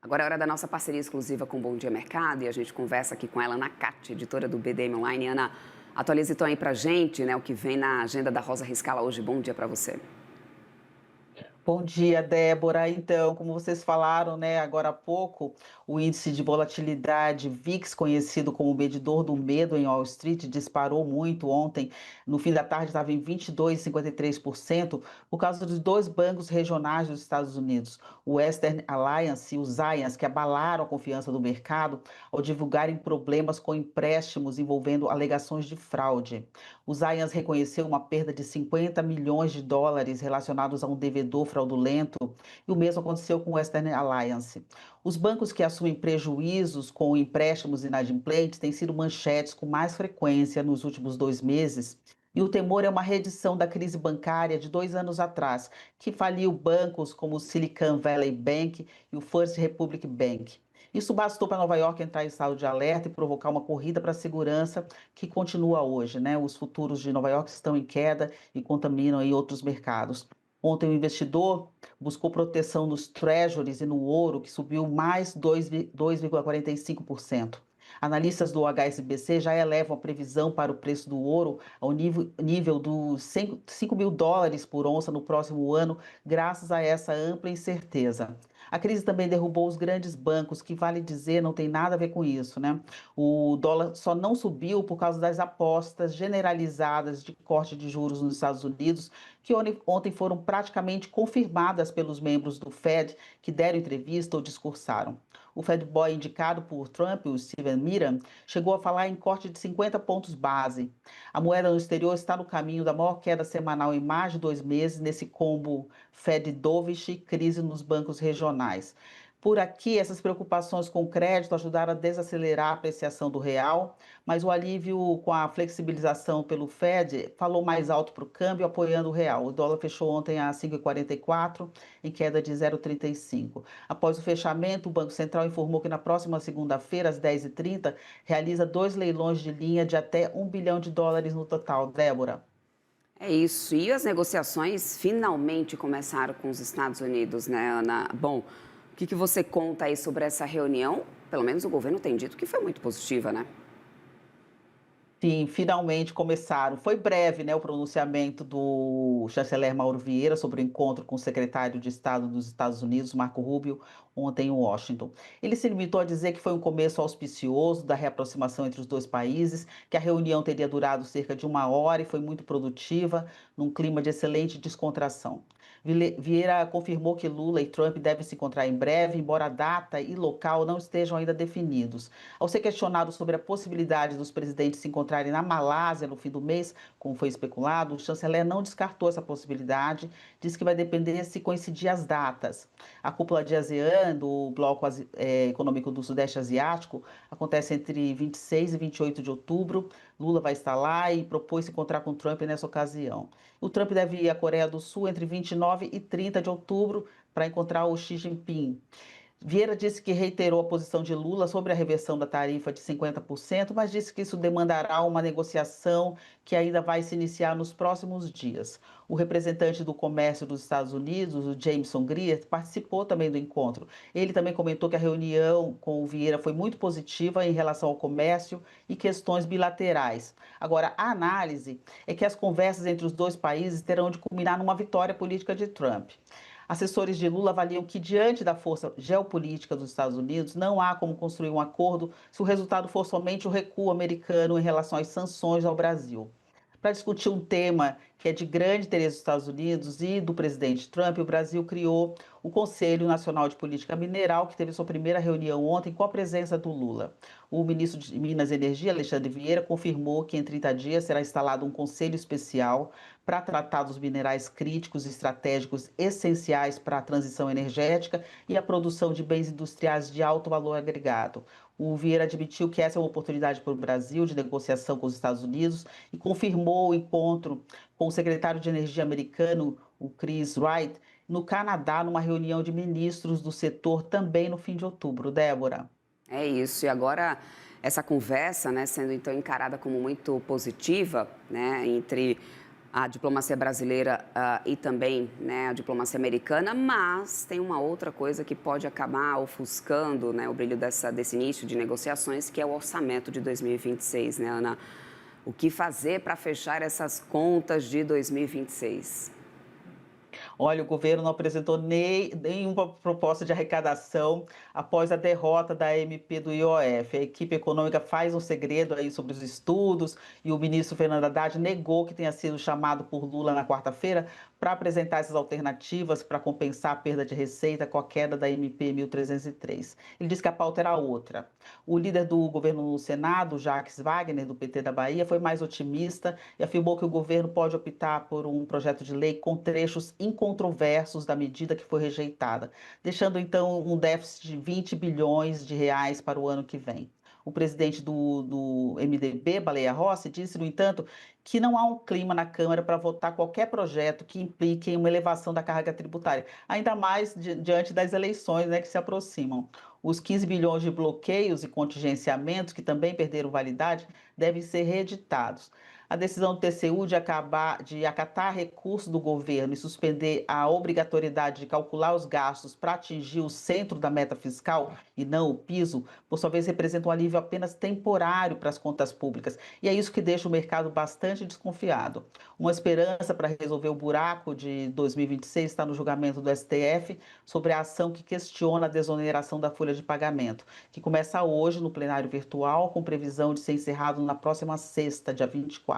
Agora é hora da nossa parceria exclusiva com o Bom Dia Mercado e a gente conversa aqui com ela, Ana Cate, editora do BDM Online. Ana, atualiza então aí pra gente, né, o que vem na agenda da Rosa Riscala hoje. Bom dia para você. Bom dia, Débora. Então, como vocês falaram, né, agora há pouco, o índice de volatilidade VIX, conhecido como medidor do medo em Wall Street, disparou muito ontem. No fim da tarde estava em 22,53% por causa dos dois bancos regionais dos Estados Unidos, o Western Alliance e o Zions, que abalaram a confiança do mercado ao divulgarem problemas com empréstimos envolvendo alegações de fraude. O Zions reconheceu uma perda de 50 milhões de dólares relacionados a um devedor fraudulento, e o mesmo aconteceu com o Western Alliance. Os bancos que assumem prejuízos com empréstimos inadimplentes têm sido manchetes com mais frequência nos últimos 2 meses, e o temor é uma reedição da crise bancária de 2 anos atrás, que faliu bancos como o Silicon Valley Bank e o First Republic Bank. Isso bastou para Nova York entrar em estado de alerta e provocar uma corrida para a segurança que continua hoje, né? Os futuros de Nova York estão em queda e contaminam aí outros mercados. Ontem o investidor buscou proteção nos treasuries e no ouro, que subiu mais 2,45%. Analistas do HSBC já elevam a previsão para o preço do ouro ao nível dos 5 mil dólares por onça no próximo ano, graças a essa ampla incerteza. A crise também derrubou os grandes bancos, que vale dizer, não tem nada a ver com isso, né? O dólar só não subiu por causa das apostas generalizadas de corte de juros nos Estados Unidos, que ontem foram praticamente confirmadas pelos membros do Fed que deram entrevista ou discursaram. O Fed Boy indicado por Trump, o Steven Mnuchin, chegou a falar em corte de 50 pontos base. A moeda no exterior está no caminho da maior queda semanal em mais de 2 meses, nesse combo Fed-dovish e crise nos bancos regionais. Por aqui, essas preocupações com o crédito ajudaram a desacelerar a apreciação do real, mas o alívio com a flexibilização pelo Fed falou mais alto para o câmbio, apoiando o real. O dólar fechou ontem a 5,44, em queda de 0,35. Após o fechamento, o Banco Central informou que na próxima segunda-feira, às 10h30, realiza 2 leilões de linha de até US$ 1 bilhão no total. Débora. É isso. E as negociações finalmente começaram com os Estados Unidos, né, Ana? Bom, o que você conta aí sobre essa reunião? Pelo menos o governo tem dito que foi muito positiva, né? Sim, finalmente começaram. Foi breve, né, o pronunciamento do chanceler Mauro Vieira sobre o encontro com o secretário de Estado dos Estados Unidos, Marco Rubio, ontem em Washington. Ele se limitou a dizer que foi um começo auspicioso da reaproximação entre os dois países, que a reunião teria durado cerca de 1 hora e foi muito produtiva, num clima de excelente descontração. Vieira confirmou que Lula e Trump devem se encontrar em breve, embora a data e local não estejam ainda definidos. Ao ser questionado sobre a possibilidade dos presidentes se encontrarem na Malásia no fim do mês, como foi especulado, o chanceler não descartou essa possibilidade, disse que vai depender se coincidir as datas. A cúpula de ASEAN, do Bloco Econômico do Sudeste Asiático, acontece entre 26 e 28 de outubro. Lula vai estar lá e propôs se encontrar com Trump nessa ocasião. O Trump deve ir à Coreia do Sul entre 29 e 30 de outubro para encontrar o Xi Jinping. Vieira disse que reiterou a posição de Lula sobre a reversão da tarifa de 50%, mas disse que isso demandará uma negociação que ainda vai se iniciar nos próximos dias. O representante do comércio dos Estados Unidos, o Jameson Greer, participou também do encontro. Ele também comentou que a reunião com o Vieira foi muito positiva em relação ao comércio e questões bilaterais. Agora, a análise é que as conversas entre os dois países terão de culminar numa vitória política de Trump. Assessores de Lula avaliam que, diante da força geopolítica dos Estados Unidos, não há como construir um acordo se o resultado for somente o recuo americano em relação às sanções ao Brasil. Para discutir um tema que é de grande interesse dos Estados Unidos e do presidente Trump, o Brasil criou o Conselho Nacional de Política Mineral, que teve sua primeira reunião ontem com a presença do Lula. O ministro de Minas e Energia, Alexandre Vieira, confirmou que em 30 dias será instalado um conselho especial para tratar dos minerais críticos e estratégicos essenciais para a transição energética e a produção de bens industriais de alto valor agregado. O Vieira admitiu que essa é uma oportunidade para o Brasil de negociação com os Estados Unidos e confirmou o encontro com o secretário de Energia americano, o Chris Wright, no Canadá, numa reunião de ministros do setor também no fim de outubro. Débora. É isso. E agora essa conversa, né, sendo então encarada como muito positiva, né, entre a diplomacia brasileira e também, né, a diplomacia americana, mas tem uma outra coisa que pode acabar ofuscando, né, o brilho desse início de negociações, que é o orçamento de 2026, né, Ana? O que fazer para fechar essas contas de 2026? Olha, o governo não apresentou nenhuma proposta de arrecadação após a derrota da MP do IOF. A equipe econômica faz um segredo aí sobre os estudos e o ministro Fernando Haddad negou que tenha sido chamado por Lula na quarta-feira para apresentar essas alternativas para compensar a perda de receita com a queda da MP 1303. Ele disse que a pauta era outra. O líder do governo no Senado, Jacques Wagner, do PT da Bahia, foi mais otimista e afirmou que o governo pode optar por um projeto de lei com trechos incontroversos da medida que foi rejeitada, deixando então um déficit de 20 bilhões de reais para o ano que vem. O presidente do MDB, Baleia Rossi, disse, no entanto, que não há um clima na Câmara para votar qualquer projeto que implique uma elevação da carga tributária, ainda mais diante das eleições, né, que se aproximam. Os 15 bilhões de bloqueios e contingenciamentos, que também perderam validade, devem ser reeditados. A decisão do TCU de acatar recurso do governo e suspender a obrigatoriedade de calcular os gastos para atingir o centro da meta fiscal e não o piso, por sua vez, representa um alívio apenas temporário para as contas públicas. E é isso que deixa o mercado bastante desconfiado. Uma esperança para resolver o buraco de 2026 está no julgamento do STF sobre a ação que questiona a desoneração da folha de pagamento, que começa hoje no plenário virtual, com previsão de ser encerrado na próxima sexta, dia 24.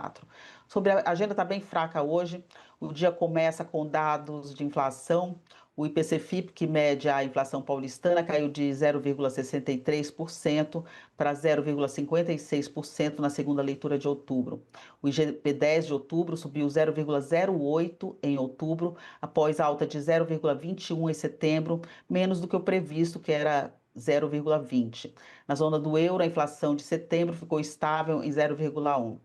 Sobre a agenda está bem fraca hoje. O dia começa com dados de inflação. O IPC-FIP, que mede a inflação paulistana, caiu de 0,63% para 0,56% na segunda leitura de outubro. O IGP-10 de outubro subiu 0,08% em outubro, após alta de 0,21% em setembro, menos do que o previsto, que era 0,20%. Na zona do euro, a inflação de setembro ficou estável em 0,1%.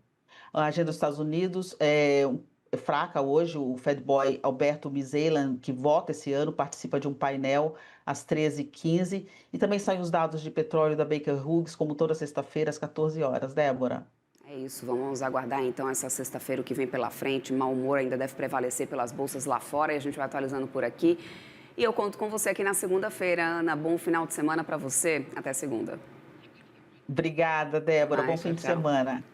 A agenda dos Estados Unidos é fraca hoje. O Fed Boy Alberto Miselan, que vota esse ano, participa de um painel às 13h15. E também saem os dados de petróleo da Baker Hughes, como toda sexta-feira, às 14 horas. Débora. É isso, vamos aguardar então essa sexta-feira o que vem pela frente. Mau humor ainda deve prevalecer pelas bolsas lá fora e a gente vai atualizando por aqui. E eu conto com você aqui na segunda-feira, Ana. Bom final de semana para você. Até segunda. Obrigada, Débora. Bom Tchau, fim de tchau. semana.